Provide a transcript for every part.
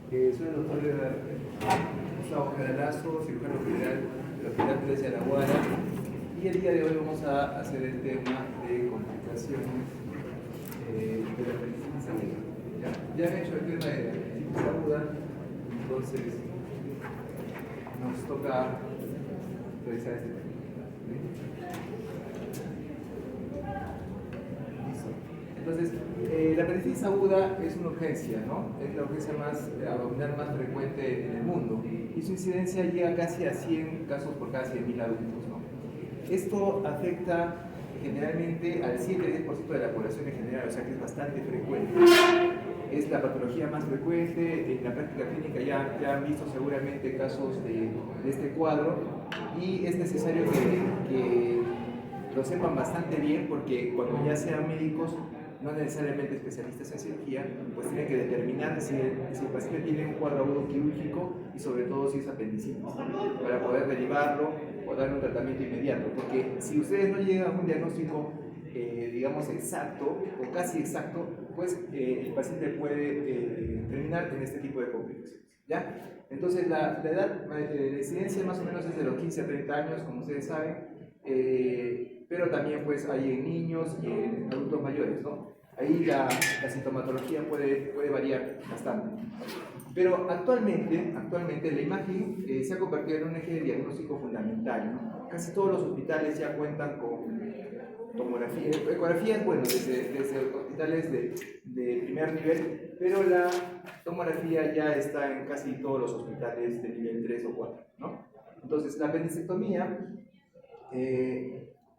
Soy el doctor Gustavo Cadalazo, cirujano general del Hospital Teresa de la Guara, y el día de hoy vamos a hacer el tema de complicaciones de la apendicitis aguda. Ya han hecho el tema de la apendicitis aguda, entonces nos toca revisar este tema. Entonces, la apendicitis aguda es una urgencia, ¿no? Es la urgencia abdominal más frecuente en el mundo y su incidencia llega casi a 100 casos por cada 100.000 adultos, ¿no? Esto afecta generalmente al 7-10% de la población en general, o sea que es bastante frecuente. Es la patología más frecuente. En la práctica clínica ya han visto seguramente casos de este cuadro y es necesario que lo sepan bastante bien, porque cuando ya sean médicos, no necesariamente especialistas en cirugía, pues tienen que determinar si el paciente tiene un cuadro agudo quirúrgico y sobre todo si es apendicitis, para poder derivarlo o darle un tratamiento inmediato, porque si ustedes no llegan a un diagnóstico digamos exacto o casi exacto, pues el paciente puede terminar en este tipo de complicaciones, ¿ya? Entonces la edad, la incidencia más o menos es de los 15 a 30 años, como ustedes saben, pero también pues hay en niños y en adultos mayores, ¿no? Ahí la sintomatología puede variar bastante. Pero actualmente la imagen se ha convertido en un eje de diagnóstico fundamental, ¿no? Casi todos los hospitales ya cuentan con tomografía. Ecografía es bueno desde hospitales de primer nivel, pero la tomografía ya está en casi todos los hospitales de nivel 3 o 4, ¿no? Entonces la apendicectomía,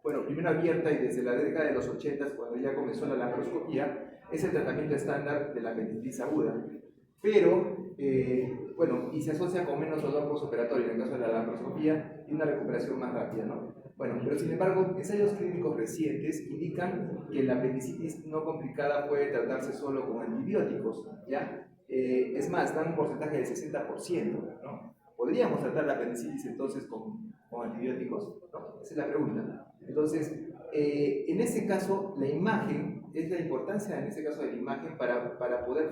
bueno, primero abierta y desde la década de los 80, cuando ya comenzó la laparoscopía, es el tratamiento estándar de la apendicitis aguda. Pero, bueno, y se asocia con menos dolor postoperatorio en el caso de la laparoscopía y una recuperación más rápida, ¿no? Bueno, pero sin embargo, ensayos clínicos recientes indican que la apendicitis no complicada puede tratarse solo con antibióticos, ¿ya? Es más, dan un porcentaje del 60%, ¿no? ¿Podríamos tratar la apendicitis entonces con antibióticos? ¿No? Esa es la pregunta. Entonces, en ese caso, la imagen, es la importancia en ese caso de la imagen para poder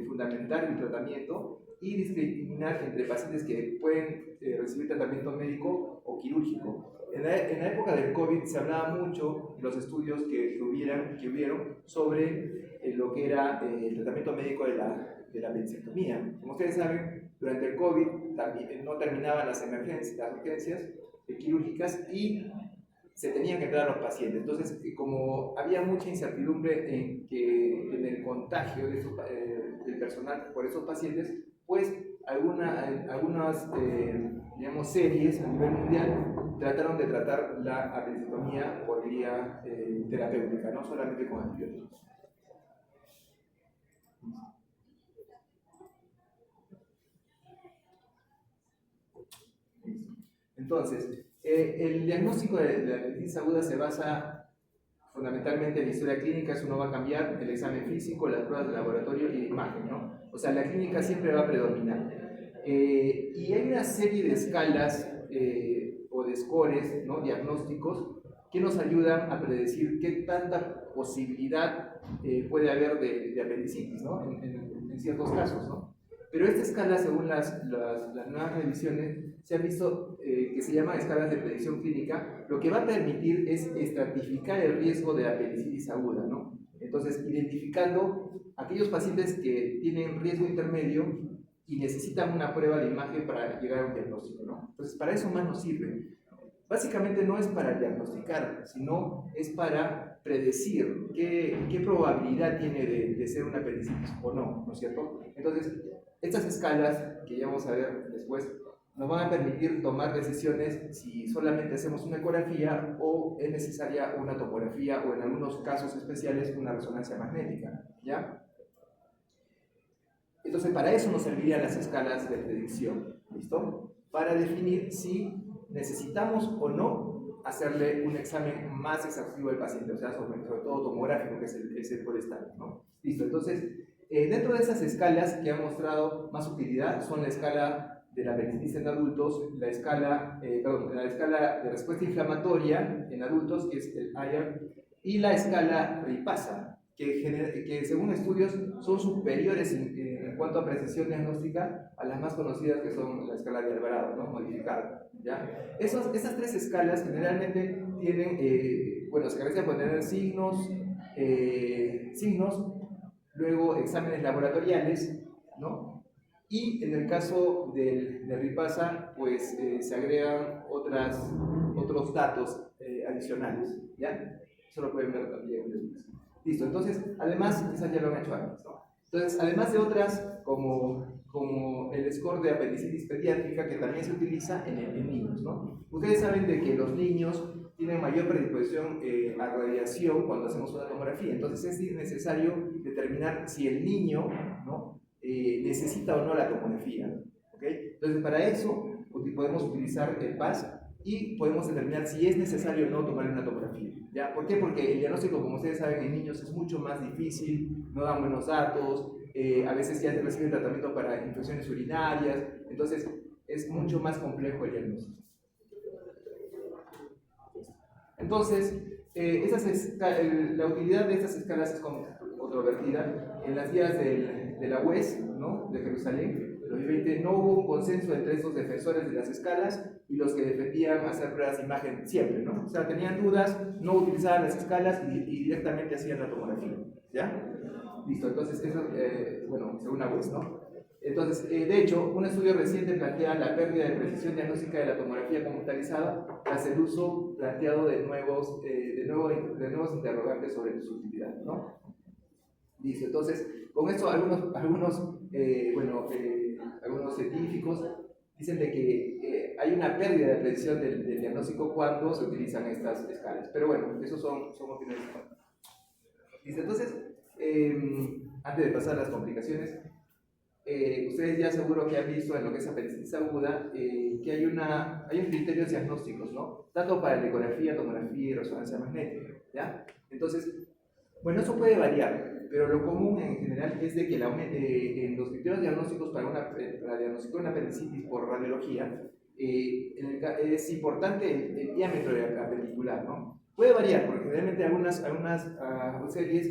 fundamentar el tratamiento y discriminar entre pacientes que pueden recibir tratamiento médico o quirúrgico. En la época del COVID se hablaba mucho en los estudios que hubieron sobre lo que era el tratamiento médico de la apendicectomía. Como ustedes saben, durante el COVID también no terminaban las urgencias quirúrgicas y se tenían que entrar a los pacientes. Entonces, como había mucha incertidumbre en el contagio del personal por esos pacientes, pues algunas digamos, series a nivel mundial trataron de tratar la apendicectomía por vía terapéutica, no solamente con antibióticos. Entonces, el diagnóstico de la apendicitis aguda se basa fundamentalmente en la historia clínica. Eso no va a cambiar: el examen físico, las pruebas de laboratorio y la imagen, ¿no? O sea, la clínica siempre va a predominar. Y hay una serie de escalas o de scores, ¿no?, diagnósticos, que nos ayudan a predecir qué tanta posibilidad puede haber de apendicitis, ¿no?, en ciertos casos, ¿no? Pero esta escala, según las nuevas revisiones, se ha visto que se llaman escalas de predicción clínica. Lo que va a permitir es estratificar el riesgo de apendicitis aguda, ¿no? Entonces, identificando aquellos pacientes que tienen riesgo intermedio y necesitan una prueba de imagen para llegar a un diagnóstico, ¿no? Entonces, para eso más nos sirve. Básicamente no es para diagnosticar, sino es para predecir qué probabilidad tiene de ser una apendicitis o no, ¿no es cierto? Entonces, estas escalas, que ya vamos a ver después, nos van a permitir tomar decisiones si solamente hacemos una ecografía o es necesaria una tomografía o en algunos casos especiales una resonancia magnética, ¿ya? Entonces, para eso nos servirían las escalas de predicción, ¿listo? Para definir si necesitamos o no hacerle un examen más exhaustivo al paciente, o sea, sobre todo tomográfico, que es el core estándar, ¿no? Listo, entonces, dentro de esas escalas que han mostrado más utilidad son la escala de la apendicitis en adultos, la escala de respuesta inflamatoria en adultos, que es el IAR, y la escala RIPASA, que según estudios son superiores en en cuanto a precisión diagnóstica a las más conocidas, que son la escala de Alvarado, ¿no? Modificada, ¿ya? Esas tres escalas generalmente tienen, bueno, se caracterizan por tener signos, luego exámenes laboratoriales, ¿no? Y en el caso del Ripasa, pues se agregan otros datos adicionales, ¿ya? Eso lo pueden ver también después. Listo, entonces, además, quizás ya lo han hecho antes, ¿no? Entonces, además de otras, como el score de apendicitis pediátrica, que también se utiliza en niños, ¿no? Ustedes saben de que los niños tienen mayor predisposición a radiación cuando hacemos una tomografía, entonces es necesario determinar si el niño, ¿no? Necesita o no la tomografía, ¿ok? Entonces, para eso podemos utilizar el PAS y podemos determinar si es necesario o no tomar una tomografía, ¿ya? ¿Por qué? Porque el diagnóstico, como ustedes saben, en niños es mucho más difícil, no dan buenos datos, a veces ya reciben tratamiento para infecciones urinarias, entonces es mucho más complejo el diagnóstico. Entonces, la utilidad de estas escalas es controvertida. En las guías de la UES, ¿no? De Jerusalén, de 2020, no hubo un consenso entre estos defensores de las escalas y los que defendían hacer pruebas de imagen siempre, ¿no? O sea, tenían dudas, no utilizaban las escalas y directamente hacían la tomografía, ¿ya? Listo, entonces eso, bueno, según la UES, ¿no? Entonces, de hecho, un estudio reciente plantea la pérdida de precisión diagnóstica de la tomografía computarizada tras el uso planteado de nuevos interrogantes sobre su utilidad, ¿no? Listo, entonces, con esto algunos científicos dicen de que hay una pérdida de precisión del diagnóstico cuando se utilizan estas escalas. Pero bueno, esos son opiniones. Listo, entonces, antes de pasar a las complicaciones, ustedes ya seguro que han visto en lo que es apendicitis aguda que hay criterios diagnósticos, ¿no? Tanto para la ecografía, tomografía y resonancia magnética, ¿ya? Entonces, bueno, eso puede variar, pero lo común en general es de que en los criterios diagnósticos para diagnosticar una apendicitis por radiología es importante el diámetro de la appendicular, ¿no? Puede variar, porque generalmente algunas series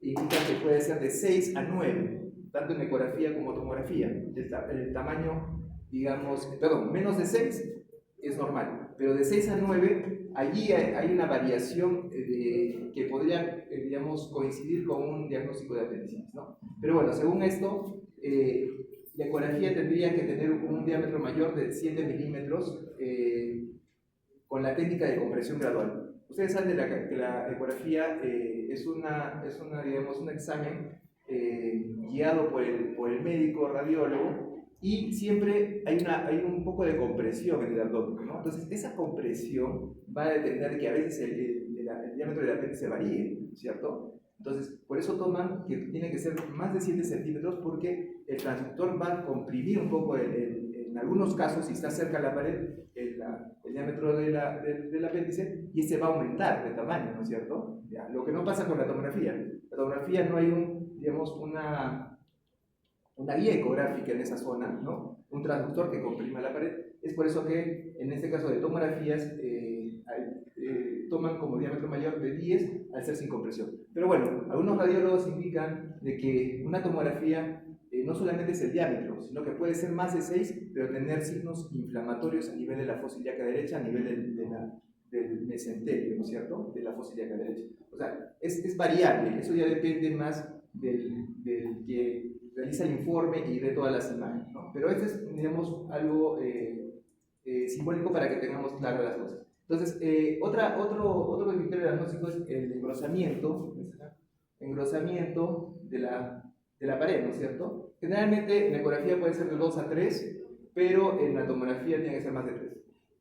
indican que puede ser de 6 a 9, tanto en ecografía como tomografía. El tamaño, digamos, perdón, menos de 6 es normal, pero de 6 a 9, allí hay una variación que podría, digamos, coincidir con un diagnóstico de apendicitis, ¿no? Pero bueno, según esto, la ecografía tendría que tener un diámetro mayor de 7 milímetros con la técnica de compresión gradual. Ustedes saben que la ecografía es digamos, un examen guiado por el médico radiólogo y siempre hay un poco de compresión en el abdomen, ¿no? Entonces, esa compresión va a depender que a veces el diámetro del apéndice varíe, ¿cierto? Entonces, por eso toman que tiene que ser más de 7 centímetros porque el transductor va a comprimir un poco en algunos casos, si está cerca de la pared, el diámetro del apéndice y se va a aumentar de tamaño, ¿no es cierto? Ya, lo que no pasa con la tomografía. La tomografía no hay una guía ecográfica en esa zona, ¿no? Un transductor que comprima la pared. Es por eso que en este caso de tomografías toman como diámetro mayor de 10 al ser sin compresión. Pero bueno, algunos radiólogos indican de que una tomografía no solamente es el diámetro, sino que puede ser más de 6, pero tener signos inflamatorios a nivel de la fosa ilíaca derecha, a nivel del mesenterio, ¿no es cierto? De la fosa ilíaca derecha. O sea, es variable, eso ya depende más del que realiza el informe y ve todas las imágenes, ¿no? Pero este es, digamos, algo simbólico para que tengamos claro las cosas. Entonces, otro criterio diagnóstico es el engrosamiento de la pared, ¿no es cierto? Generalmente en la ecografía puede ser de 2 a 3, pero en la tomografía tiene que ser más de 3.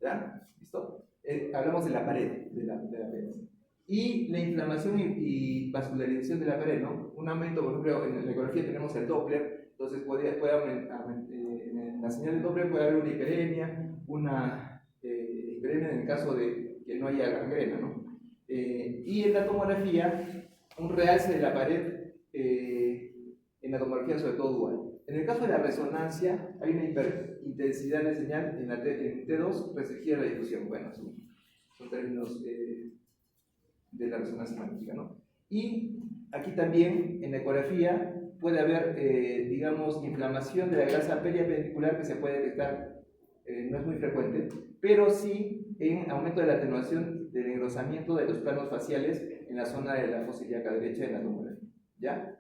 ¿Ya? ¿Listo? Hablamos de la pared de la pared. Y la inflamación y vascularización de la pared, ¿no? Un aumento, por ejemplo, en la ecografía tenemos el Doppler, entonces puede aumentar, en la señal del Doppler puede haber una hiperemia, hiperemia en el caso de que no haya gangrena, ¿no? Y en la tomografía, un realce de la pared, en la tomografía sobre todo dual. En el caso de la resonancia, hay una hiperintensidad de señal en T2 restringida a la difusión. Bueno, son términos de la resonancia magnética, ¿no? Y aquí también, en la ecografía, puede haber, digamos, inflamación de la grasa periapendicular que se puede detectar, no es muy frecuente, pero sí en aumento de la atenuación del engrosamiento de los planos faciales en la zona de la fosa ilíaca derecha en la tomografía. ¿Ya?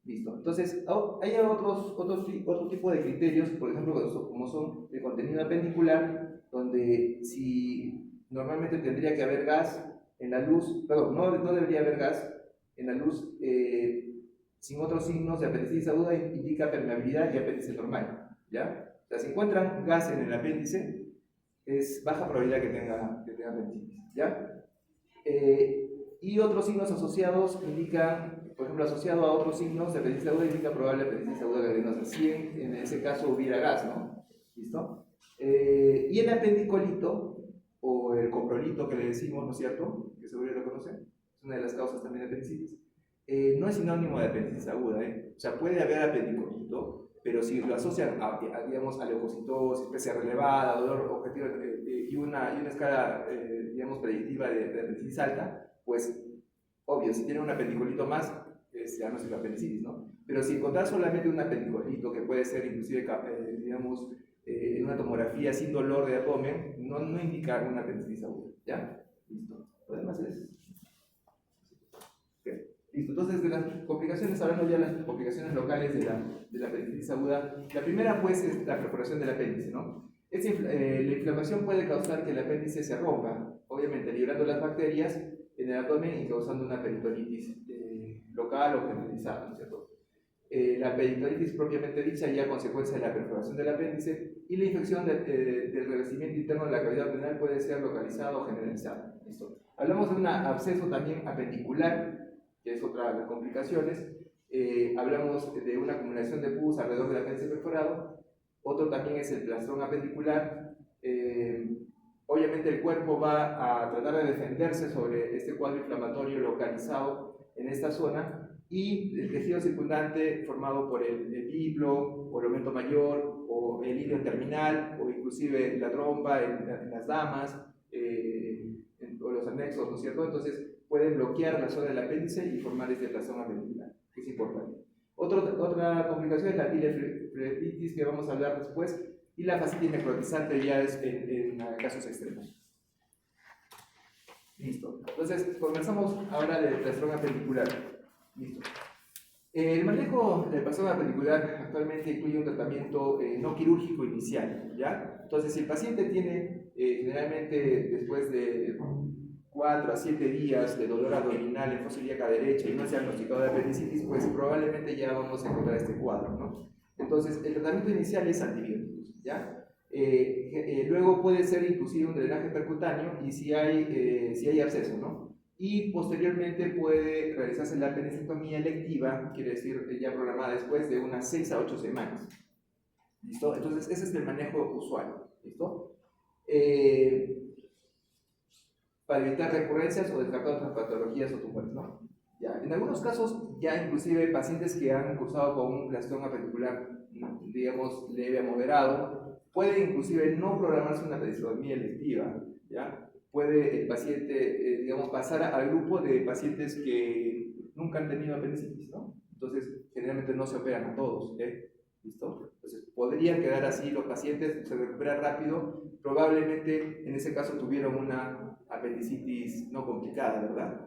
Listo. Entonces, hay otro tipo de criterios, por ejemplo, como son el contenido apendicular, donde si normalmente tendría que haber gas en la luz, perdón, no debería haber gas en la luz, sin otros signos de apendicitis aguda indica permeabilidad y apéndice normal, ¿ya? O sea, si encuentran gas en el apéndice, es baja probabilidad que tenga apendicitis, ¿ya? Y otros signos asociados indican, por ejemplo, asociado a otros signos de apendicitis aguda indica probable apendicitis aguda gangrenosa, si en ese caso hubiera gas, ¿no? ¿Listo? Y el apendicolito, o el coprolito que le decimos, ¿no es cierto? Que seguro lo conocen, es una de las causas también de apendicitis. No es sinónimo de apendicitis aguda, ¿eh? O sea, puede haber apendicolito, pero si lo asocian digamos, a leucocitosis, presión relevada, dolor objetivo y una escala, digamos, predictiva de apendicitis alta, pues, obvio, si tiene un apendicolito más, es diagnóstico de apendicitis, ¿no? Pero si encontrar solamente un apendicolito, que puede ser inclusive, digamos, en una tomografía sin dolor de abdomen, no indica una apendicitis aguda, ¿ya? Listo. Lo demás es... Okay. Listo, entonces de las complicaciones, hablando ya de las complicaciones locales de la apendicitis aguda, la primera pues es la perforación del apéndice, ¿no? La inflamación puede causar que el apéndice se rompa, obviamente liberando las bacterias en el abdomen y causando una peritonitis local o generalizada, ¿no es cierto? La peritonitis propiamente dicha ya a consecuencia de la perforación del apéndice y la infección del revestimiento interno de la cavidad abdominal puede ser localizada o generalizada. ¿Listo? Hablamos de un absceso también apendicular, que es otra de las complicaciones. Hablamos de una acumulación de pus alrededor del apéndice perforado. Otro también es el plastrón apendicular. Obviamente el cuerpo va a tratar de defenderse sobre este cuadro inflamatorio localizado en esta zona y el tejido circundante formado por el biblo o el aumento mayor o el ilio terminal o inclusive la trompa en las damas o los anexos, ¿no es cierto? Entonces pueden bloquear la zona del apéndice y formar este plastrón apendicular, que es importante. Otra complicación es la pieleflebotitis, que vamos a hablar después, y la fascitis necrotizante ya es en casos extremos. Listo. Entonces, comenzamos ahora del plastrón apendicular. Listo. El manejo del plastrón apendicular actualmente incluye un tratamiento no quirúrgico inicial, ¿ya? Entonces, si el paciente tiene generalmente después de 4 a 7 días de dolor abdominal en fosa ilíaca derecha y no se ha diagnosticado de apendicitis, pues probablemente ya vamos a encontrar este cuadro, ¿no? Entonces, el tratamiento inicial es antibióticos, ¿ya? Luego puede ser inclusive un drenaje percutáneo y si hay absceso, ¿no? Y posteriormente puede realizarse la apendicectomía electiva, quiere decir ya programada después de unas 6 a 8 semanas. ¿Listo? Entonces, ese es el manejo usual, ¿listo? Para evitar recurrencias o descartar otras patologías o tumores, ¿no? Ya. En algunos casos, ya inclusive pacientes que han cursado con un plastrón apendicular, digamos, leve a moderado, puede inclusive no programarse una apendicectomía electiva, ¿ya? Puede el paciente, digamos, pasar al grupo de pacientes que nunca han tenido apendicitis, ¿no? Entonces, generalmente no se operan a todos, ¿listo? Entonces, podrían quedar así los pacientes, se recuperan rápido, probablemente en ese caso tuvieron una apendicitis no complicada, ¿verdad?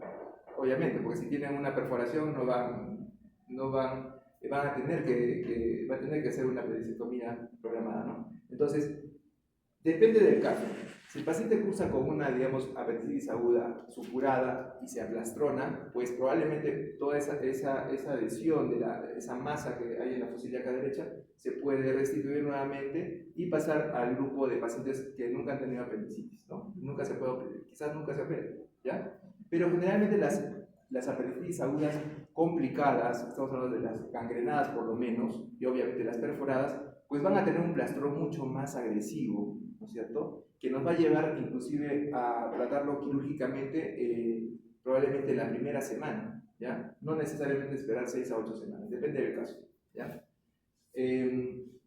Obviamente, porque si tienen una perforación van a tener que hacer una apendicectomía programada, ¿no? Entonces, depende del caso. Si el paciente cursa con una, digamos, apendicitis aguda supurada y se aplastrona, pues probablemente toda esa adhesión de esa masa que hay en la fosa ilíaca derecha se puede restituir nuevamente y pasar al grupo de pacientes que nunca han tenido apendicitis, ¿no? Quizás nunca se operen, ¿ya? Pero generalmente las apendicitis agudas complicadas, estamos hablando de las gangrenadas por lo menos, y obviamente las perforadas, pues van a tener un plastrón mucho más agresivo, ¿no es cierto? Que nos va a llevar inclusive a tratarlo quirúrgicamente probablemente en la primera semana, ¿ya? No necesariamente esperar 6 a 8 semanas, depende del caso, ¿ya?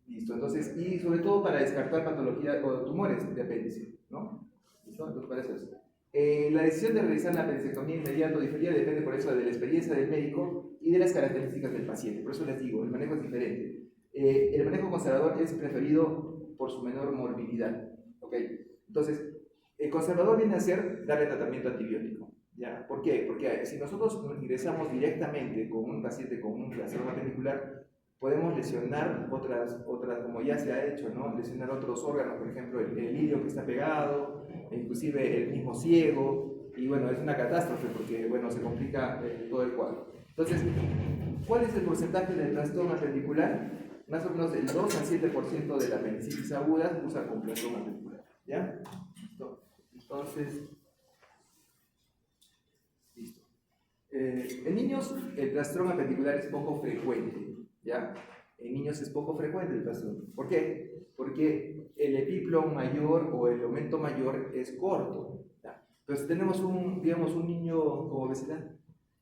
Listo, entonces, y sobre todo para descartar patología o tumores de apéndice, ¿no? ¿Listo? Entonces, para eso es. La decisión de realizar la apendicectomía inmediata o diferida depende por eso de la experiencia del médico y de las características del paciente. Por eso les digo, el manejo es diferente. El manejo conservador es preferido por su menor morbilidad. ¿Okay? Entonces, el conservador viene a ser darle tratamiento antibiótico. ¿Ya? ¿Por qué? Porque si nosotros ingresamos directamente con un paciente con un carcinoma appendicular, podemos lesionar otras, como ya se ha hecho, ¿no? Lesionar otros órganos, por ejemplo, el ilirio que está pegado, inclusive el mismo ciego, y bueno, es una catástrofe porque, bueno, se complica todo el cuadro. Entonces, ¿cuál es el porcentaje del trastorno appendicular? Más o menos del 2 al 7% de la apendicitis aguda usa con trastorno appendicular, ¿ya? ¿Listo? Entonces, listo. En niños el trastorno appendicular es poco frecuente, ¿ya? En niños es poco frecuente el trastorno. ¿Por qué? Porque el epíplon mayor o el aumento mayor es corto, ¿ya? Pero si tenemos digamos, un niño con obesidad,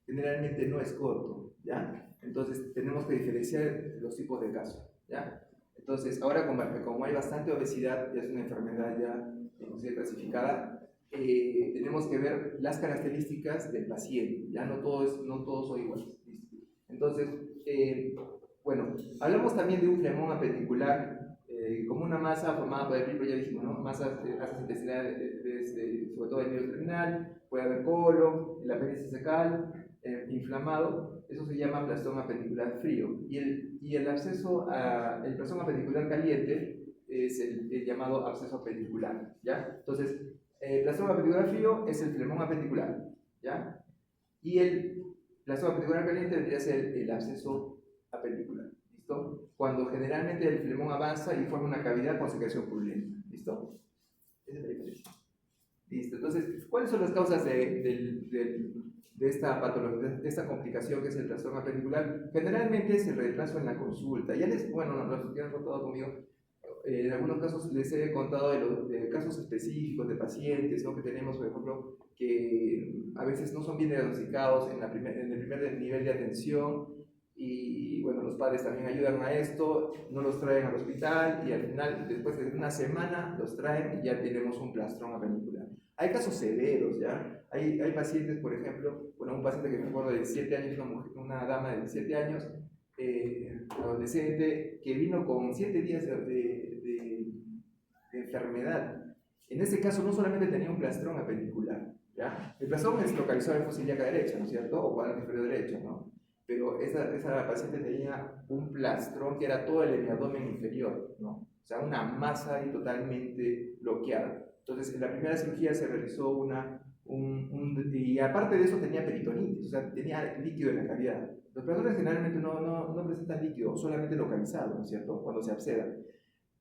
generalmente no es corto, ¿ya? Entonces tenemos que diferenciar los tipos de casos, ¿ya? Entonces, ahora como hay bastante obesidad, ya es una enfermedad ya inclusive clasificada, tenemos que ver las características del paciente, ya no todos son iguales. Entonces, bueno, hablamos también de un flemón apendicular, como una masa formada por el fibro, ya dijimos, ¿no? Masas intestinales, sobre todo el medio terminal, puede haber colon, el apéndice cecal, inflamado, eso se llama plastón apendicular frío. Y el absceso, el plastón apendicular caliente es el llamado absceso apendicular, ¿ya? Entonces, el plastón apendicular frío es el flemón apendicular, ¿ya? Y el plastón apendicular caliente vendría a ser el absceso apendicular, ¿listo? Cuando generalmente el flemón avanza y forma una cavidad con secreción purulenta, ¿listo? Esa es la diferencia. Listo, entonces, ¿cuáles son las causas de esta patología, de esta complicación que es el trastorno apendicular? Generalmente es el retraso en la consulta. Ya bueno, los que han contado conmigo, en algunos casos les he contado de casos específicos de pacientes, ¿no? Que tenemos, por ejemplo, que a veces no son bien diagnosticados en el primer nivel de atención y bueno, los padres también ayudan a esto, no los traen al hospital y al final, después de una semana, los traen y ya tenemos un plastrón apendicular. Hay casos severos, ¿ya? Hay pacientes, por ejemplo, bueno, un paciente que me acuerdo de 7 años, una dama de 7 años, adolescente, que vino con 7 días de enfermedad. En este caso no solamente tenía un plastrón apendicular, ¿ya? El plastrón es localizado en fosa ilíaca derecha, ¿no es cierto? O cuadrante inferior derecho, ¿no? Pero esa paciente tenía un plastrón que era todo el hemiabdomen inferior, ¿no? O sea, una masa ahí totalmente bloqueada. Entonces, en la primera cirugía se realizó y aparte de eso tenía peritonitis, o sea, tenía líquido en la cavidad. Los plastrones generalmente no presentan líquido, solamente localizado, ¿no es cierto? Cuando se abscedan.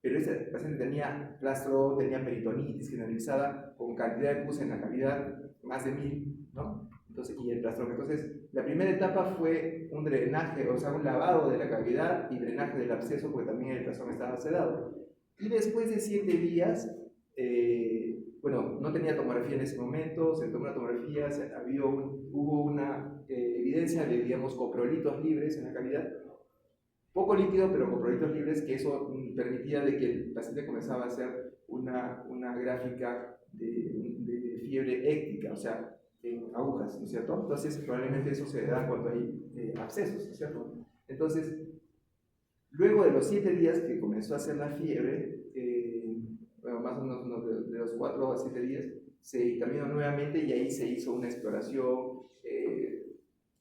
Pero ese paciente tenía plastro, tenía peritonitis generalizada con cantidad de pus en la cavidad, más de 1000, ¿no? Entonces, y el plastrón. Entonces, la primera etapa fue un drenaje, o sea, un lavado de la cavidad y drenaje del absceso, porque también el plastrón estaba sedado. Y después de 7 días, bueno, no tenía tomografía en ese momento, se tomó una tomografía, hubo una evidencia de, digamos, coprolitos libres en la cavidad, poco líquido, pero coprolitos libres, que eso permitía de que el paciente comenzaba a hacer una gráfica de fiebre éctica, o sea, en agujas, ¿no es cierto? Entonces, probablemente eso se da cuando hay abscesos, ¿no es cierto? Entonces, luego de los 7 días que comenzó a hacer la fiebre, bueno, más o menos de los 4 a 7 días, se intervino nuevamente y ahí se hizo una exploración,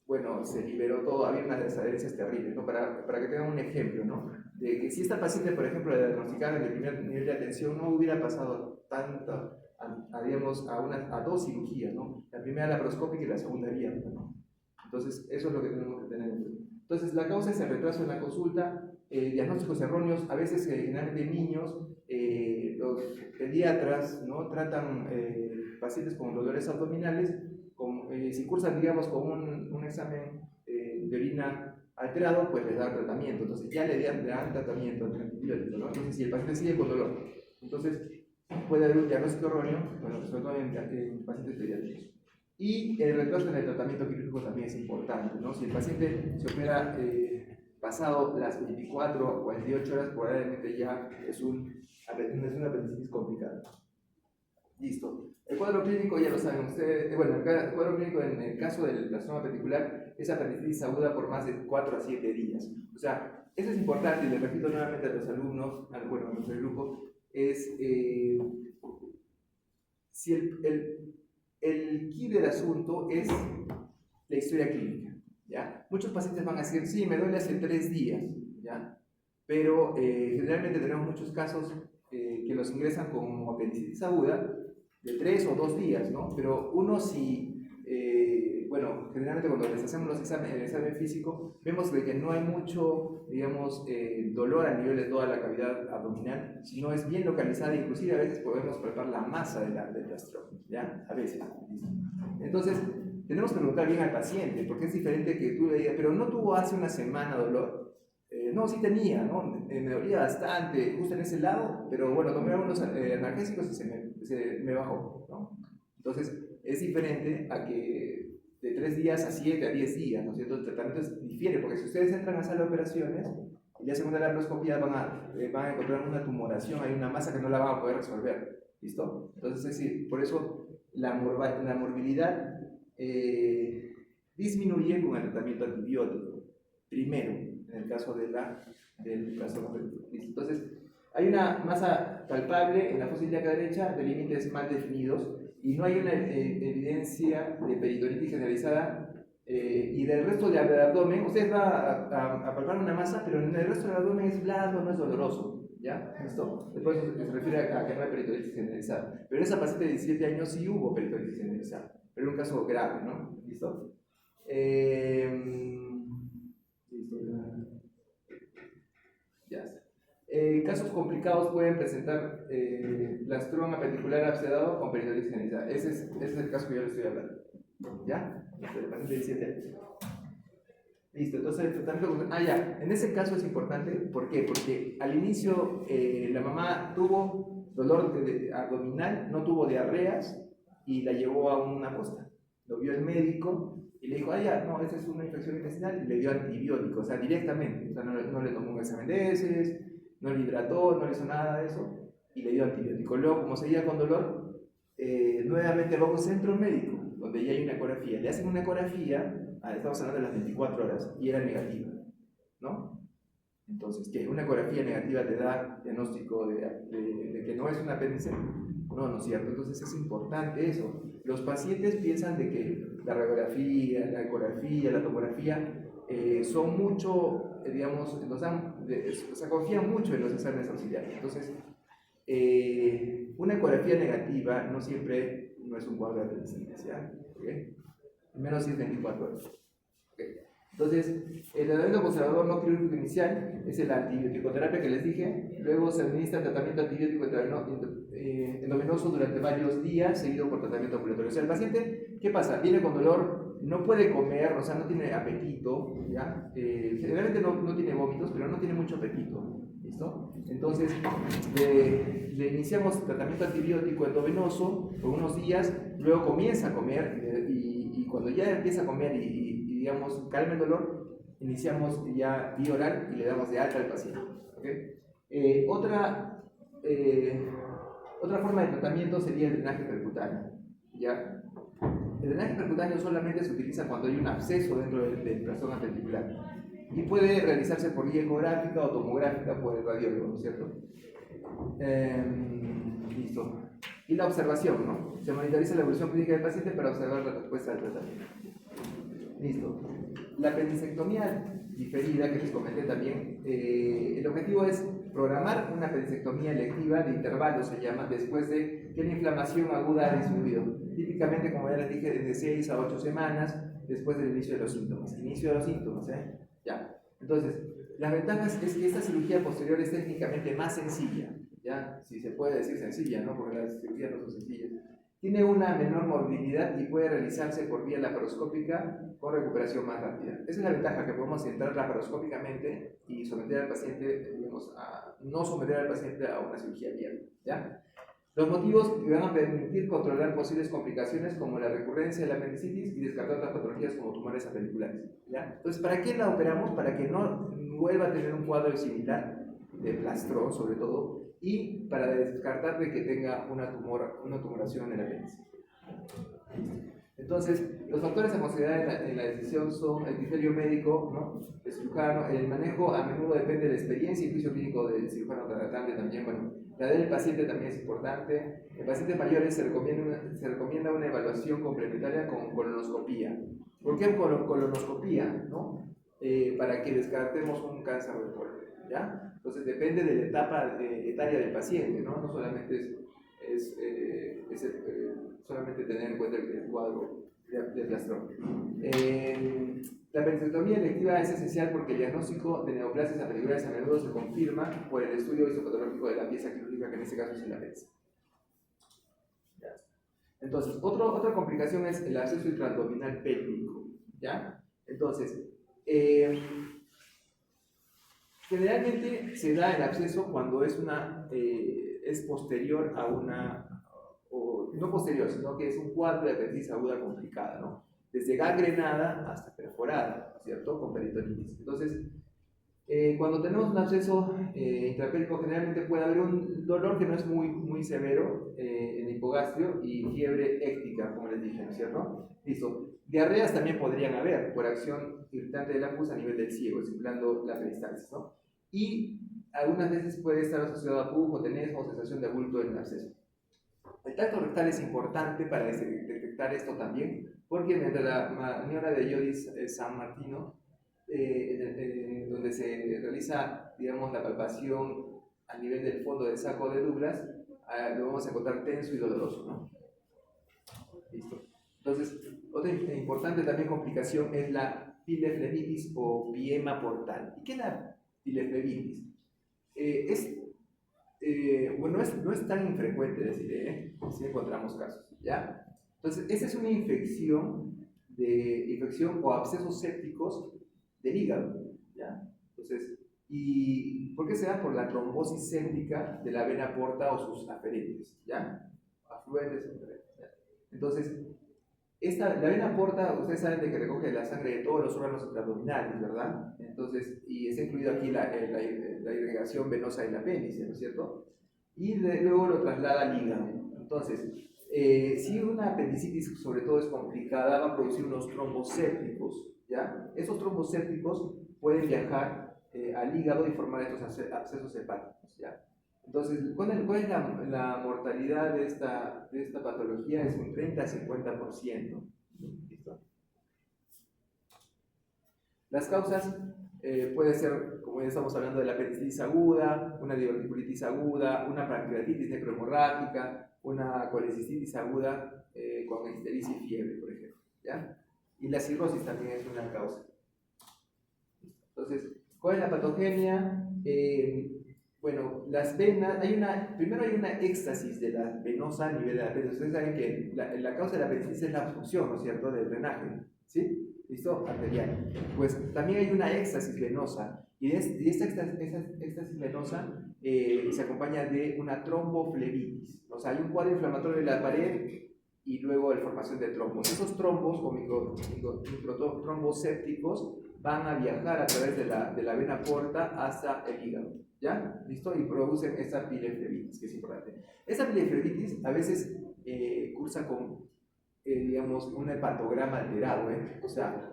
bueno, se liberó todo, había unas desadherencias terribles, ¿no? Para que tengan un ejemplo, ¿no? De que si esta paciente, por ejemplo, la diagnosticara en el primer nivel de atención, no hubiera pasado tanto, digamos, a 2 cirugías, ¿no? La primera laparoscópica y la segunda abierta, ¿no? Entonces, eso es lo que tenemos que tener en cuenta. Entonces, la causa es el retraso en la consulta, diagnósticos erróneos, a veces generalmente en niños, los pediatras, ¿no? Tratan pacientes con dolores abdominales, si cursan, digamos, con un examen de orina alterado, pues les dan tratamiento, entonces ya le dan tratamiento antibiótico, ¿no? Entonces, si el paciente sigue con dolor, entonces puede haber un diagnóstico erróneo, bueno, sobre todo en pacientes pediátricos. Y el retraso en el tratamiento quirúrgico también es importante, ¿no? Si el paciente se opera pasado las 24 o 48 horas, probablemente ya es una apendicitis complicada. Listo. El cuadro clínico ya lo saben ustedes. Bueno, el cuadro clínico en el caso del blastoma reticular es apendicitis aguda por más de 4 a 7 días. O sea, eso es importante y le repito nuevamente a los alumnos, bueno, a nuestro grupo, es si el key del asunto es la historia clínica, ¿ya? Muchos pacientes van a decir, sí, me duele hace 3 días, ¿ya? Pero generalmente tenemos muchos casos que los ingresan con apendicitis aguda de 3 o 2 días, ¿no? Pero uno si, bueno, generalmente cuando les hacemos el examen físico, vemos de que no hay mucho, digamos, dolor a nivel de toda la cavidad abdominal, sino es bien localizada, inclusive a veces podemos palpar la masa del gastrón, ¿ya? A veces. Entonces, tenemos que preguntar bien al paciente, porque es diferente que tú le digas, pero no tuvo hace una semana dolor. No, sí tenía, ¿no? Me dolía bastante, justo en ese lado, pero bueno, tomé algunos analgésicos y se me bajó, ¿no? Entonces, es diferente a que de 3 días a 7 a 10 días, ¿no es cierto? El tratamiento difiere, porque si ustedes entran a sala de operaciones y le hacen una laparoscopia, van a encontrar una tumoración, hay una masa que no la van a poder resolver, ¿listo? Entonces, es decir, por eso la morbilidad disminuye con el tratamiento antibiótico, primero, en el caso del blastoma reticular. Entonces, hay una masa palpable en la fosa ilíaca derecha de límites mal definidos y no hay una evidencia de peritonitis generalizada y del resto del abdomen. Usted va a palpar una masa, pero en el resto del abdomen es blando, no es doloroso, ¿ya? ¿Listo? Después se refiere a que no hay peritonitis generalizada. Pero en esa paciente de 17 años sí hubo peritonitis generalizada, pero era un caso grave, ¿no? ¿Listo? Listo. Ya está. Casos complicados pueden presentar blastoma reticular abscedado con peritonitis generalizada. Ese es el caso que yo le estoy hablando. ¿Ya? El paciente de 17 años. Listo, entonces el tratamiento... ya, en ese caso es importante, ¿por qué? Porque al inicio la mamá tuvo dolor abdominal, no tuvo diarreas y la llevó a una posta. Lo vio el médico y le dijo, ya, no, esta es una infección intestinal y le dio antibióticos, o sea, directamente. O sea, no le tomó un examen de heces, no le hidrató, no le hizo nada de eso y le dio antibiótico. Luego, como seguía con dolor, nuevamente va a un centro médico donde ya hay una ecografía. Le hacen una ecografía, estamos hablando de las 24 horas, y era negativa, ¿no? Entonces, ¿qué? ¿Una ecografía negativa te da diagnóstico de que no es un apéndice? No, no es cierto. Entonces es importante eso. Los pacientes piensan de que la radiografía, la ecografía, la tomografía son mucho, digamos, o sea, confían mucho en los exámenes auxiliares. Entonces, una ecografía negativa no siempre no es un cuadro de apendicitis, ¿ya? ¿Okay? Menos si es 24 horas. ¿Okay? Entonces, el tratamiento conservador no quirúrgico inicial es el antibioticoterapia que les dije. Luego se administra tratamiento antibiótico endovenoso durante varios días, seguido por tratamiento ambulatorio. O sea, el paciente, ¿qué pasa? Viene con dolor, no puede comer, o sea, no tiene apetito, ¿ya? Generalmente no tiene vómitos, pero no tiene mucho apetito. ¿Listo? Entonces, le iniciamos tratamiento antibiótico endovenoso por unos días, luego comienza a comer y cuando ya empieza a comer y digamos, calma el dolor, iniciamos ya vía oral y le damos de alta al paciente. ¿Okay? Otra forma de tratamiento sería el drenaje percutáneo. ¿Ya? El drenaje percutáneo solamente se utiliza cuando hay un absceso dentro del blastoma reticular y puede realizarse por vía ecográfica o tomográfica por el radiólogo, ¿no es cierto? Listo. Y la observación, ¿no? Se monitoriza la evolución clínica del paciente para observar la respuesta al tratamiento. Listo. La apendicectomía diferida, que les comenté también, el objetivo es programar una apendicectomía electiva de intervalo, se llama, después de que la inflamación aguda ha disminuido. Típicamente, como ya les dije, desde 6 a 8 semanas después del inicio de los síntomas. Inicio de los síntomas, ¿eh? Ya. Entonces, las ventajas es que esta cirugía posterior es técnicamente más sencilla, ¿ya? Si se puede decir sencilla, ¿no? Porque las cirugías no son sencillas. Tiene una menor morbilidad y puede realizarse por vía laparoscópica con recuperación más rápida. Esa es la ventaja, que podemos entrar laparoscópicamente y someter al paciente, digamos, no someter al paciente a una cirugía abierta, ¿ya? Los motivos que van a permitir controlar posibles complicaciones como la recurrencia de la apendicitis y descartar otras patologías como tumores apendiculares, ¿ya? Entonces, ¿para qué la operamos? Para que no vuelva a tener un cuadro similar de plastrón, sobre todo, y para descartar de que tenga una tumoración en el apéndice. Entonces, los factores a considerar en la decisión son el criterio médico, ¿no? El cirujano, el manejo a menudo depende de la experiencia y juicio clínico del cirujano tratante también. Bueno, la del paciente también es importante. En pacientes mayores se recomienda una evaluación complementaria con colonoscopía. ¿Por qué colonoscopía? ¿No? Para que descartemos un cáncer de colon, ¿ya? Entonces depende de la etapa etaria del paciente, ¿no? No solamente solamente tener en cuenta el cuadro del gastrón. La apendicectomía electiva es esencial porque el diagnóstico de neoplasias apendiculares a menudo se confirma por el estudio histopatológico de la pieza quirúrgica, que en este caso es el apéndice. Entonces, otra complicación es el absceso intraabdominal pélvico, ¿ya? Entonces, generalmente se da el absceso cuando es posterior a o no posterior, sino que es un cuadro de apendicitis aguda complicada, ¿no? Desde gangrenada hasta perforada, ¿cierto? Con peritonitis. Entonces, cuando tenemos un absceso intrapélvico, generalmente puede haber un dolor que no es muy severo en el hipogastrio y fiebre éctica, como les dije, ¿no es cierto? Listo. Diarreas también podrían haber por acción irritante de la pus a nivel del ciego, simulando la peristalsis, ¿no? Y algunas veces puede estar asociado a pus, tenesmo o sensación de bulto en el absceso. El tacto rectal es importante para detectar esto también, porque mediante la maniobra de Jodis San Martino, donde se realiza, digamos, la palpación a nivel del fondo del saco de Douglas, lo vamos a encontrar tenso y doloroso, ¿no? Listo. Entonces, otra importante también complicación es la pileflebitis o piema portal. ¿Y qué es la pileflebitis? Bueno, no es tan infrecuente, decir, si encontramos casos, ¿ya? Entonces, esa es una infección o abscesos sépticos del hígado, ¿ya? Entonces, ¿y por qué se da? Por la trombosis séptica de la vena porta o sus aferentes, ¿ya? Afluentes, ¿ya? Entonces, la vena porta, ustedes saben de que recoge la sangre de todos los órganos abdominales, ¿verdad? Entonces, y está incluido aquí la irrigación venosa del apéndice, ¿no es cierto? Y luego lo traslada al hígado. Entonces, si una apendicitis sobre todo es complicada, va a producir unos trombos sépticos, ¿ya? Esos trombos sépticos pueden viajar al hígado y formar estos abscesos hepáticos, ¿ya? Entonces, ¿cuál es la mortalidad de esta patología? Es un 30 a 50%. ¿Listo? Las causas puede ser, como ya estamos hablando, de la apendicitis aguda, una diverticulitis aguda, una pancreatitis necrohemorrágica, una colecistitis aguda con ictericia y fiebre, por ejemplo, ¿ya? Y la cirrosis también es una causa. Entonces, ¿cuál es la patogenia? Bueno, las venas, primero hay una éxtasis de la venosa a nivel de la apéndice. Ustedes saben que la causa de la apendicitis es la obstrucción, ¿no es cierto?, del drenaje, ¿sí? ¿Listo? Arterial. Pues también hay una éxtasis venosa, y esta éxtasis venosa se acompaña de una tromboflebitis. O sea, hay un cuadro inflamatorio de la pared y luego la formación de trombos. Esos trombos o microtrombos sépticos van a viajar a través de la vena porta hasta el hígado, ¿ya? ¿Listo? Y producen esta pileflebitis, que es importante. Esta pileflebitis a veces cursa con, digamos, un hepatograma alterado, O sea,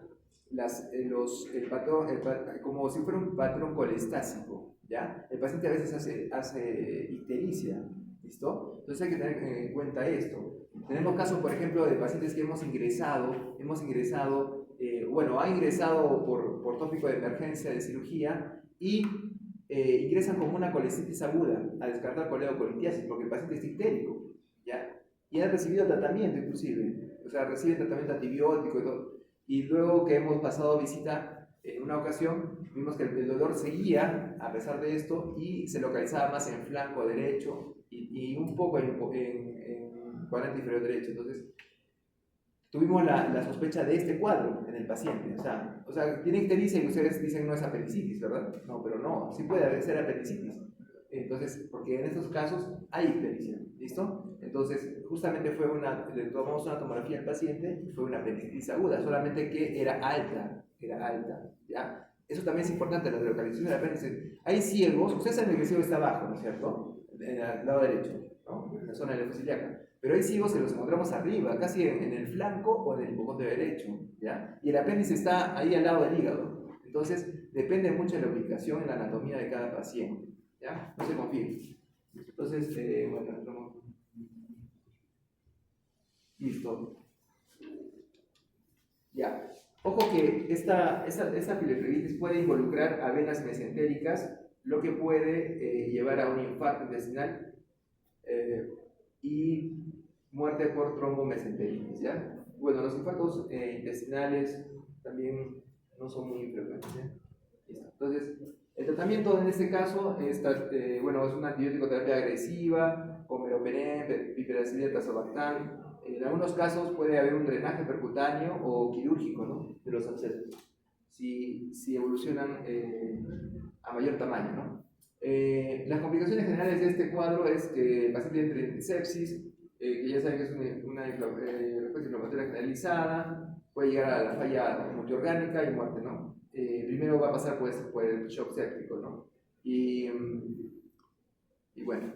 como si fuera un patrón colestásico, ¿ya? El paciente a veces hace ictericia, ¿listo? Entonces hay que tener en cuenta esto. Tenemos casos, por ejemplo, de pacientes que ha ingresado por tópico de emergencia de cirugía y ingresan con una colecitis aguda a descartar coleocolitiasis porque el paciente es ictérico, ¿ya? Y ha recibido tratamiento inclusive, o sea, recibe tratamiento antibiótico y todo. Y luego que hemos pasado visita en una ocasión, vimos que el dolor seguía a pesar de esto y se localizaba más en flanco derecho y un poco en cuadrante inferior derecho. Entonces, tuvimos la sospecha de este cuadro en el paciente. O sea, tiene ictericia y ustedes dicen no es apendicitis, ¿verdad? No, pero no, sí puede ser apendicitis. Entonces, porque en estos casos hay ictericia, ¿listo? Entonces, justamente le tomamos una tomografía al paciente y fue una apendicitis aguda, solamente que era alta, ¿ya? Eso también es importante, la localización del apéndice. Hay ciegos, ustedes saben que el ciego está abajo, ¿no es cierto? el lado derecho, ¿no? En la zona del ilíaca. Pero hay cigos que los encontramos arriba, casi en el flanco o en el hipocondrio derecho, ¿ya? Y el apéndice está ahí al lado del hígado. Entonces, depende mucho de la ubicación en la anatomía de cada paciente, ¿ya? No se confíe. Entonces, bueno, listo. Ya. Ojo que esta piloflebitis puede involucrar a venas mesentéricas, lo que puede llevar a un infarto intestinal y muerte por trombomesentéritis, ¿ya? Bueno, los infartos intestinales también no son muy frecuentes, ¿ya? Listo. Entonces, el tratamiento en este caso es, bueno, es una antibiótico terapia agresiva, con meropenem, piperacillina, tazobactam. En algunos casos puede haber un drenaje percutáneo o quirúrgico, ¿no?, de los abscesos, si evolucionan a mayor tamaño, ¿no? Las complicaciones generales de este cuadro es que el paciente entra en sepsis, que ya saben que es una respuesta inflamatoria generalizada, puede llegar a la falla multiorgánica y muerte, ¿no? Primero va a pasar pues, por el shock séptico, ¿no? Y bueno,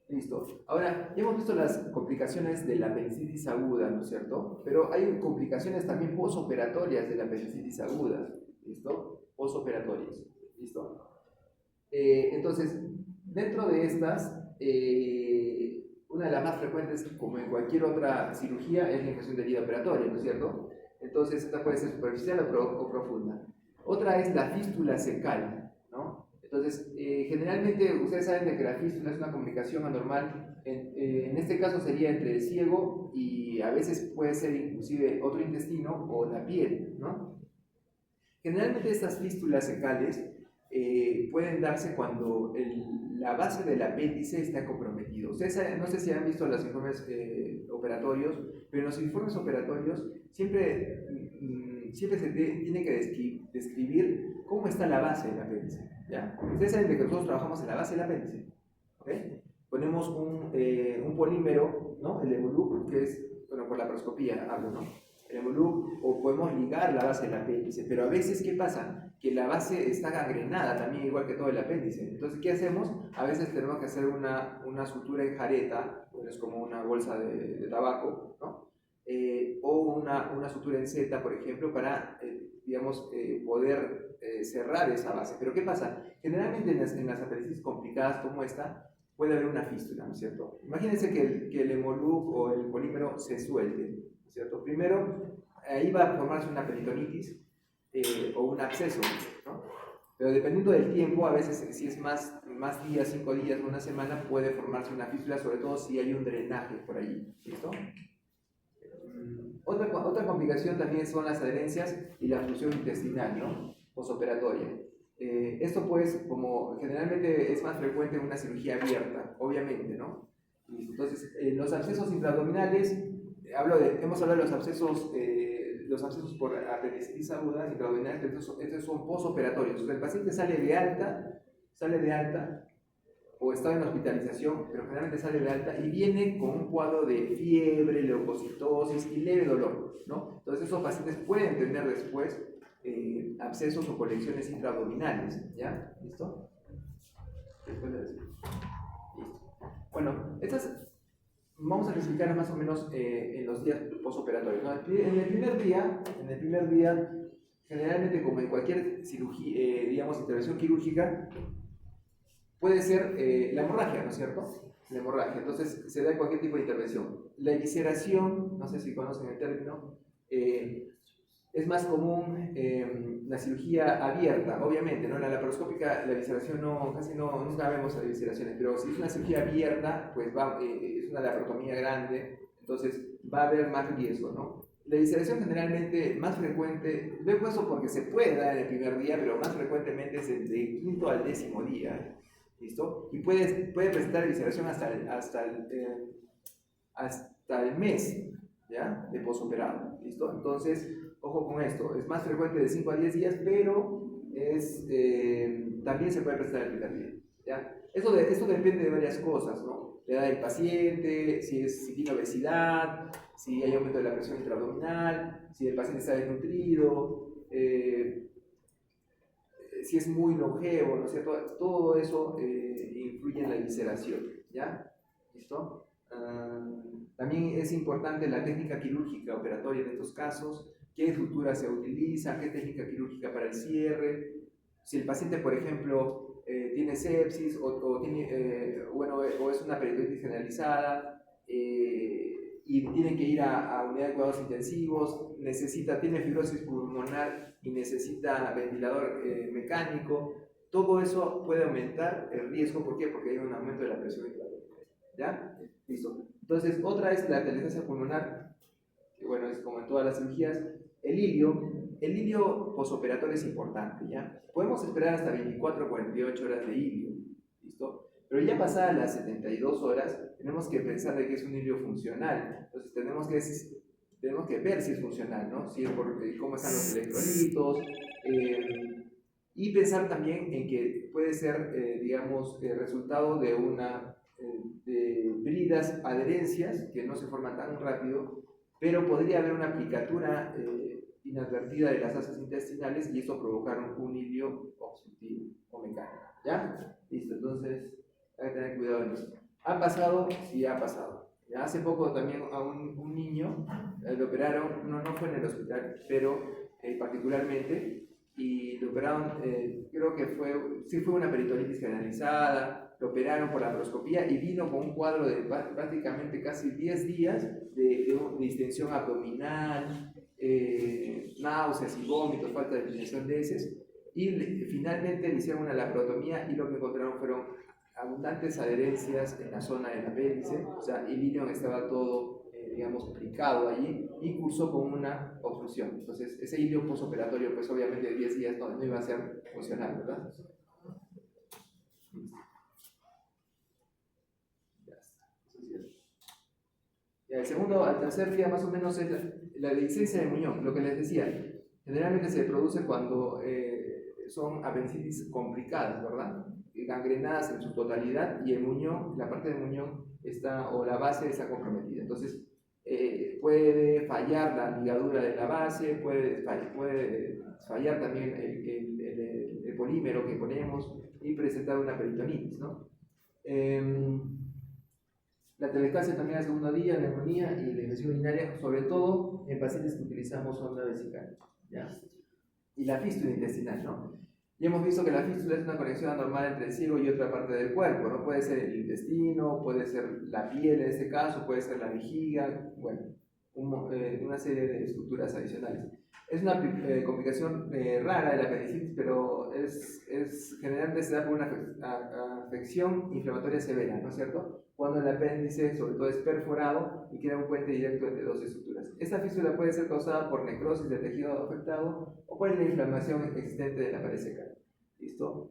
listo. Ahora, ya hemos visto las complicaciones de la apendicitis aguda, ¿no es cierto? Pero hay complicaciones también posoperatorias de la apendicitis aguda, ¿listo? Posoperatorias, ¿listo? Entonces, dentro de estas, una de las más frecuentes, como en cualquier otra cirugía, es la infección de herida operatoria, ¿no es cierto? Entonces, esta puede ser superficial o profunda. Otra es la fístula cecal, ¿no? Entonces, generalmente ustedes saben de que la fístula es una comunicación anormal, en este caso sería entre el ciego y a veces puede ser inclusive otro intestino o la piel, ¿no? Generalmente estas fístulas cecales pueden darse cuando la base del apéndice está comprometido. Ustedes no sé si han visto los informes operatorios, pero en los informes operatorios siempre se tiene que describir cómo está la base del apéndice, ¿ya? Ustedes saben de que nosotros trabajamos en la base del apéndice, ¿ok? Ponemos un polímero, ¿no? El Evolup, que es, bueno, por la laparoscopía hablo, ¿no? El Evolup, o podemos ligar la base del apéndice, pero a veces, ¿qué pasa? Que la base está gangrenada también, igual que todo el apéndice. Entonces, ¿qué hacemos? A veces tenemos que hacer una sutura en jareta, bueno, es como una bolsa de tabaco, ¿no? O una sutura en Z, por ejemplo, para, digamos, poder cerrar esa base. Pero ¿qué pasa? Generalmente en las apendicitis complicadas como esta, puede haber una fístula, ¿no es cierto? Imagínense que el Evolup o el polímero se suelte, ¿no es cierto? Primero, ahí va a formarse una peritonitis o un absceso, ¿no? Pero dependiendo del tiempo, a veces si es más días, 5 días, una semana, puede formarse una fístula, sobre todo si hay un drenaje por allí, ¿listo? Otra complicación también son las adherencias y la función intestinal, ¿no? Posoperatoria. Esto pues, como generalmente es más frecuente en una cirugía abierta, obviamente, ¿no? Entonces, los abscesos intraabdominales, hemos hablado de los abscesos por apendicitis aguda, intraabdominales, estos son posoperatorios. Entonces, el paciente sale de alta, o está en hospitalización, pero generalmente sale de alta y viene con un cuadro de fiebre, leucocitosis y leve dolor, ¿no? Entonces, esos pacientes pueden tener después abscesos o colecciones intraabdominales, ¿ya? ¿Listo? Después de decir. Listo. Bueno, vamos a explicar más o menos en los días postoperatorios, ¿no? En el primer día, generalmente como en cualquier cirugía, digamos, intervención quirúrgica, puede ser la hemorragia, ¿no es cierto? La hemorragia, entonces se da en cualquier tipo de intervención. La evisceración, no sé si conocen el término, es más común la cirugía abierta, obviamente, ¿no? En la laparoscópica, la evisceración nunca vemos las evisceraciones, pero si es una cirugía abierta, pues es una laparotomía grande, entonces va a haber más riesgo, ¿no? La evisceración generalmente más frecuente, lo he puesto porque se puede dar en el primer día, pero más frecuentemente es del quinto al 10º día, ¿listo? Y puede presentar evisceración hasta el mes, ¿ya? De posoperado, ¿listo? Entonces, ojo con esto, es más frecuente de 5 a 10 días, pero también se puede presentar el primer día, ¿ya? Esto depende de varias cosas, ¿no? La edad del paciente, si tiene obesidad, si hay aumento de la presión intraabdominal, si el paciente está desnutrido, si es muy longevo, ¿no es cierto? Todo eso influye en la evisceración, ¿ya? ¿Listo? También es importante la técnica quirúrgica operatoria en estos casos, qué sutura se utiliza, qué técnica quirúrgica para el cierre. Si el paciente, por ejemplo, tiene sepsis o es una peritonitis generalizada y tiene que ir a unidad de cuidados intensivos, tiene fibrosis pulmonar y necesita ventilador mecánico, todo eso puede aumentar el riesgo. ¿Por qué? Porque hay un aumento de la presión intraventricular. ¿Ya? Listo. Entonces, otra es la telestasia pulmonar, que bueno, es como en todas las cirugías. El ilio posoperatorio es importante, ¿ya? Podemos esperar hasta 24 o 48 horas de ilio, ¿listo? Pero ya pasadas las 72 horas, tenemos que pensar de que es un ilio funcional. Entonces, tenemos que ver si es funcional, ¿no? Si es cómo están los electrolitos, y pensar también en que puede ser, digamos, el resultado de de bridas adherencias que no se forman tan rápido, pero podría haber una aplicatura inadvertida de las asas intestinales y eso provocar un ilio obstructivo o mecánico. ¿Ya? Listo, entonces hay que tener cuidado en eso. ¿Ha pasado? Sí, ha pasado. ¿Ya? Hace poco también a un niño lo operaron, no fue en el hospital, pero particularmente, y lo operaron, creo que sí fue una peritonitis generalizada, lo operaron por la laparoscopía y vino con un cuadro de prácticamente casi 10 días de distensión abdominal, náuseas y vómitos, falta de eliminación de heces, y finalmente le hicieron una laparotomía y lo que encontraron fueron abundantes adherencias en la zona del apéndice, o sea, el ilion estaba todo, digamos, picado allí y cursó con una obstrucción. Entonces, ese ilio posoperatorio, pues obviamente de 10 días no iba a ser funcional, ¿verdad? Al tercer día más o menos es la dehiscencia de muñón, lo que les decía. Generalmente se produce cuando son apendicitis complicadas, ¿verdad? Gangrenadas en su totalidad y el muñón, la parte del muñón o la base está comprometida. Entonces, puede fallar la ligadura de la base, puede fallar también el polímero que ponemos y presentar una peritonitis, ¿no? La telestasia también al segundo día, neumonía y la infección urinaria, sobre todo en pacientes que utilizamos sonda vesical, ¿ya? Y la fístula intestinal, ¿no? Y hemos visto que la fístula es una conexión anormal entre el ciego y otra parte del cuerpo, ¿no? Puede ser el intestino, puede ser la piel en este caso, puede ser la vejiga, bueno, una serie de estructuras adicionales. Es una complicación rara de la apendicitis, pero generalmente se da por una afección inflamatoria severa, ¿no es cierto? Cuando el apéndice, sobre todo, es perforado y queda un puente directo entre dos estructuras. Esta fístula puede ser causada por necrosis del tejido afectado o por la inflamación existente de la pared secal. ¿Listo?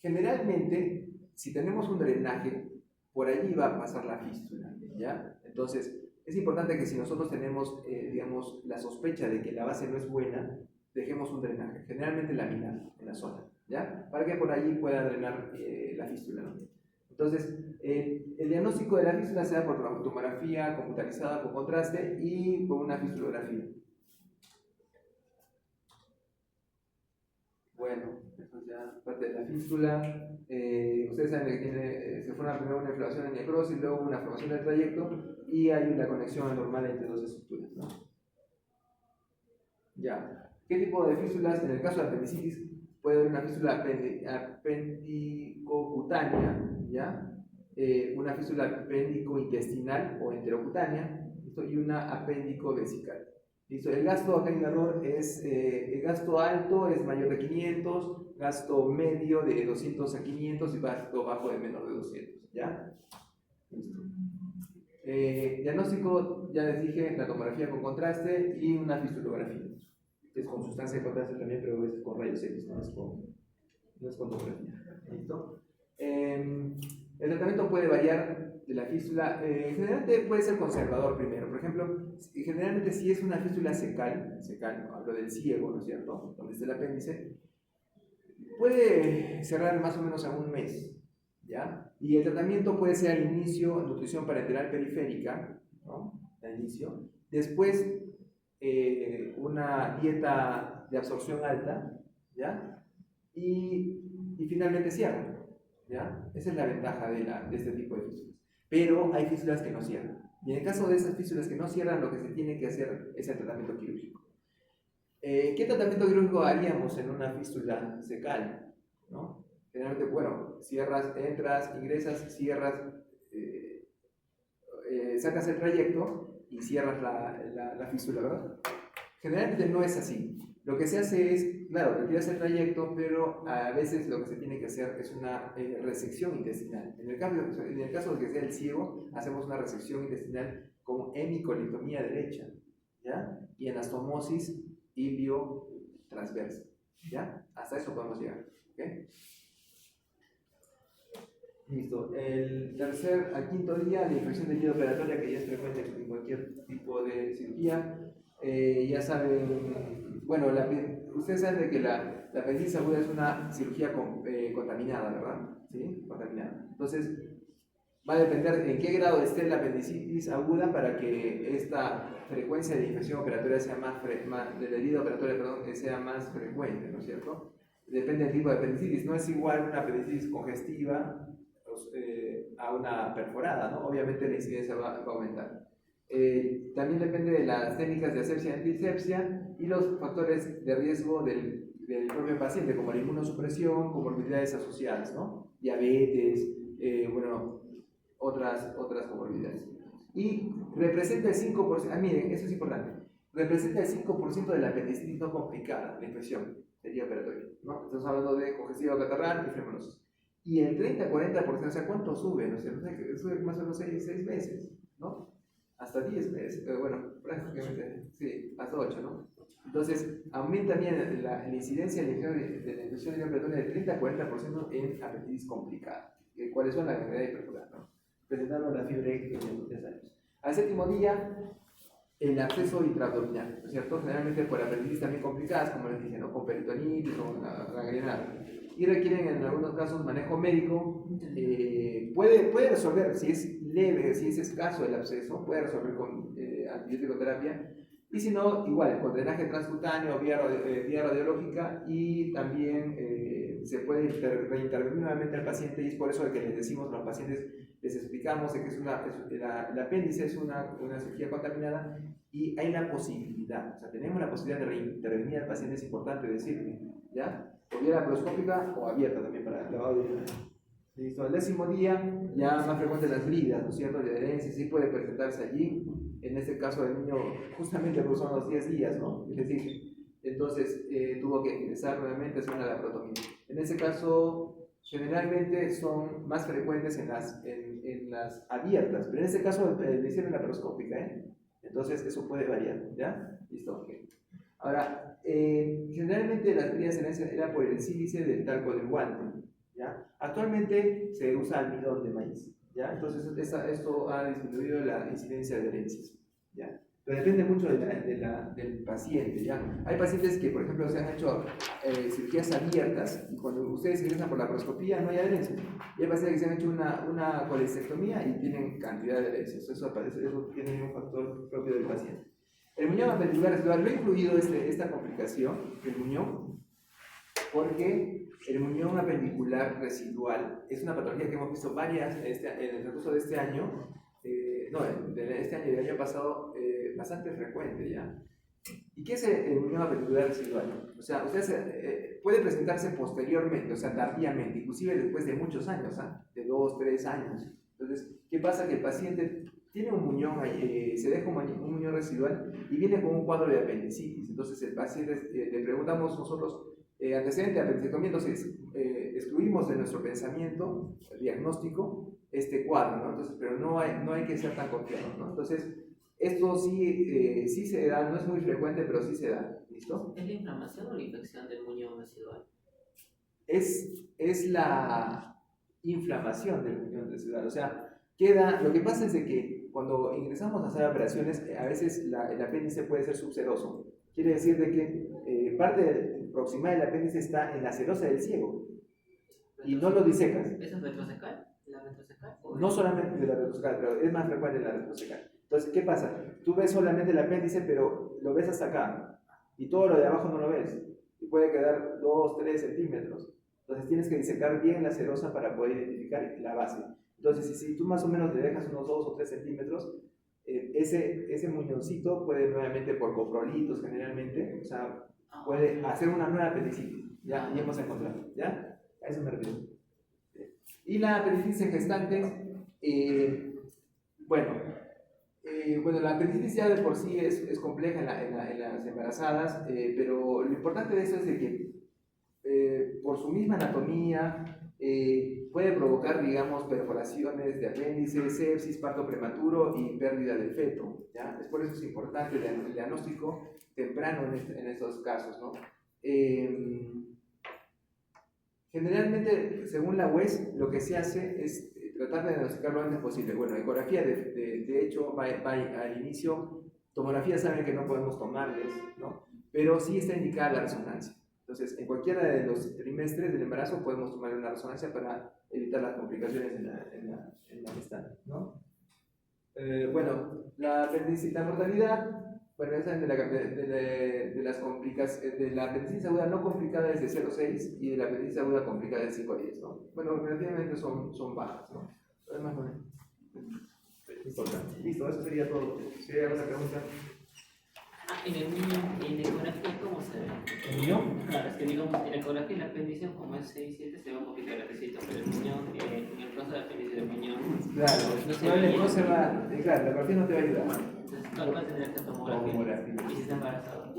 Generalmente, si tenemos un drenaje, por allí va a pasar la fístula, ¿ya? Entonces, es importante que si nosotros tenemos, digamos, la sospecha de que la base no es buena, dejemos un drenaje, generalmente laminar en la zona, ¿ya? Para que por allí pueda drenar la fístula, ¿no? Entonces, el diagnóstico de la fístula se da por la tomografía computarizada con contraste y con una fistulografía. Bueno, eso ya parte de la fístula. Ustedes saben que se forma primero una inflamación en necrosis, luego una formación del trayecto y hay una conexión anormal entre dos estructuras, ¿no? Ya. ¿Qué tipo de fístulas? En el caso de apendicitis puede haber una fístula apendicocutánea, ¿ya? Una fístula apéndico-intestinal o enterocutánea, ¿listo? Y una apéndico-vesical. ¿Listo? El gasto acá en el error es, el gasto alto es mayor de 500, gasto medio de 200 a 500 y gasto bajo de menor de 200, ¿ya? Listo. Diagnóstico, ya les dije, la tomografía con contraste y una fistulografía. Es con sustancia de contraste también, pero es con rayos X, no es con tomografía. ¿Listo? El tratamiento puede variar de la fístula. Generalmente puede ser conservador primero. Por ejemplo, generalmente si es una fístula secal, ¿no? Hablo del ciego, ¿no es cierto? Donde está el apéndice, puede cerrar más o menos a un mes, ¿ya? Y el tratamiento puede ser al inicio nutrición parenteral periférica, ¿no? Al inicio. Después una dieta de absorción alta, ¿ya? Y finalmente cierran, ¿ya? Esa es la ventaja de este tipo de físulas. Pero hay físulas que no cierran. Y en el caso de esas físulas que no cierran, lo que se tiene que hacer es el tratamiento quirúrgico. ¿Qué tratamiento quirúrgico haríamos en una fístula secal? ¿No? Generalmente, bueno, cierras, entras, ingresas, cierras, sacas el trayecto y cierras la fístula, ¿verdad? Generalmente no es así. Lo que se hace es, claro, retiras el trayecto, pero a veces lo que se tiene que hacer es una resección intestinal. En el caso de que sea el ciego, hacemos una resección intestinal con hemicolectomía derecha, ¿ya? Y anastomosis ilio-transversa, ¿ya? Hasta eso podemos llegar, ¿ok? Listo. Al quinto día, la infección de tejido operatoria, que ya es frecuente en cualquier tipo de cirugía. Ya saben, bueno, ustedes saben de que la apendicitis aguda es una cirugía contaminada, ¿verdad? ¿Sí? Contaminada. Entonces, va a depender en qué grado esté la apendicitis aguda para que esta frecuencia de infección operatoria sea de la herida operatoria, perdón, sea más frecuente, ¿no es cierto? Depende del tipo de apendicitis. No es igual una apendicitis congestiva a una perforada, ¿no? Obviamente la incidencia va a aumentar. También depende de las técnicas de asepsia y antisepsia y los factores de riesgo del propio paciente, como la inmunosupresión, comorbilidades asociadas, ¿no? Diabetes, bueno, otras comorbilidades. Y representa el 5%, miren, eso es importante, representa el 5% de la apendicitis no complicada, la infección del día operatorio, ¿no? Estamos hablando de congestiva catarral y fibrosis. Y el 30-40%, o sea, ¿cuánto sube? ¿No? Sube más o menos 6 meses, ¿no? Hasta 10 meses, bueno, prácticamente, sí, hasta 8, ¿no? Entonces, aumenta también la incidencia de la infección del día operatorio del 30-40% en apendicitis complicada. ¿Cuáles son? La enfermedad hipercular, ¿no? Presentaron la fiebre en 3 años. Al séptimo día, el absceso intraabdominal, ¿no es cierto? Generalmente por apendicitis también complicadas, como les dije, ¿no? Con peritonitis, con gangrena, y requieren en algunos casos manejo médico. Puede resolver, si es leve, si es escaso el absceso, puede resolver con antibiótico-terapia, y si no, igual, con drenaje transcutáneo, vía radiológica, y también se puede reintervenir nuevamente al paciente, y es por eso que les decimos a los pacientes, les explicamos de que el apéndice es una cirugía contaminada y hay la posibilidad, o sea, tenemos la posibilidad de reintervenir al paciente, es importante decirle, ¿ya? O vía laparoscópica o abierta también para lavado de imagen. Listo, al 10.º día ya más frecuentes las bridas, ¿no es cierto? La herencia sí puede presentarse allí, en este caso del niño justamente pues son los 10 días, ¿no? Es decir, entonces tuvo que ingresar nuevamente a hacer una laparotomía. En ese caso generalmente son más frecuentes en las abiertas, pero en este caso le hicieron laparoscópica, ¿eh? Entonces eso puede variar, ¿ya? Listo, ok. Ahora, generalmente las bridas eran por el sílice del talco del guante, ¿ya? Actualmente se usa almidón de maíz, ¿ya? Entonces esto ha disminuido la incidencia de herencias, ¿ya? Pero depende mucho del paciente, ¿ya? Hay pacientes que, por ejemplo, se han hecho cirugías abiertas y cuando ustedes ingresan por la laparoscopía no hay adherencias. Y hay pacientes que se han hecho una colestectomía y tienen cantidad de adherencias. Eso tiene un factor propio del paciente. El muñón apendicular residual, lo he incluido esta complicación, el muñón, porque el muñón apendicular residual es una patología que hemos visto varias en el transcurso de este año, de este año y del año pasado, bastante frecuente ya. ¿Y qué es el muñón apendicular residual? O sea, puede presentarse posteriormente, o sea, tardíamente, inclusive después de muchos años, de 2, 3 años. Entonces, ¿qué pasa? Que el paciente tiene un muñón, se deja un muñón residual y viene con un cuadro de apendicitis. Entonces, el paciente, le preguntamos nosotros, antecedente de apendicectomía, entonces excluimos de nuestro pensamiento diagnóstico este cuadro, ¿no? Entonces, pero no hay que ser tan confiados, ¿no? Entonces, esto sí se da, no es muy frecuente, pero sí se da, ¿listo? ¿Es la inflamación o la infección del muñón residual? Es la inflamación del muñón residual, o sea, lo que pasa es de que cuando ingresamos a hacer operaciones, a veces el apéndice puede ser subseroso. Quiere decir de que parte proximal del apéndice está en la serosa del ciego y no lo disecas. ¿Eso es retrocecal? ¿La retrocecal? No solamente de la retrocecal, pero es más frecuente la retrocecal. Entonces, ¿qué pasa? Tú ves solamente el apéndice, pero lo ves hasta acá y todo lo de abajo no lo ves. y puede quedar 2, 3 centímetros. Entonces tienes que disecar bien la serosa para poder identificar la base. Entonces, si tú más o menos le dejas unos 2 o 3 centímetros, ese muñoncito puede nuevamente, por coprolitos generalmente, o sea, puede hacer una nueva apendicitis. Ya hemos encontrado, ¿ya? A eso me refiero. Y la apendicitis en gestantes, bueno, la apendicitis ya de por sí es compleja en las embarazadas, pero lo importante de eso es de que por su misma anatomía puede provocar, digamos, perforaciones de apéndice, sepsis, parto prematuro y pérdida del feto, ¿ya? Es por eso es importante el diagnóstico temprano en estos casos, ¿no? Generalmente, según la UES, lo que se hace es tratar de diagnosticar lo antes posible. Bueno, ecografía, de hecho, va al inicio. Tomografía saben que no podemos tomarles, ¿no? Pero sí está indicada la resonancia. Entonces, en cualquiera de los trimestres del embarazo podemos tomar una resonancia para evitar las complicaciones en la gestante, ¿no? La mortalidad, bueno, esa es de las complicaciones, de la apendicitis aguda no complicada es de 0,6 y de la apendicitis aguda complicada de 5 a 10, ¿no? Bueno, relativamente son bajas, ¿no? Además, bueno, importante. Listo, eso sería todo. Si hay alguna pregunta. En el niño, en la ecografía, ¿cómo se ve? ¿El niño? Claro, es que digamos, en la ecografía el apéndice, como es 6, 7, se ve un poquito grandecito, pero el niño, en el caso del apéndice del niño, claro, no se va, claro, la ecografía no te va a ayudar. Entonces, ¿cuál va a tener esta tomografía? Y si está embarazado.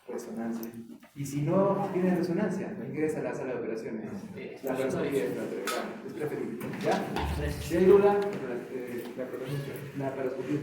Resonancia. Y si no tienes resonancia, ingresa a la sala de operaciones. La paroscopía es preferible. ¿Ya? Si hay duda, la paroscopía es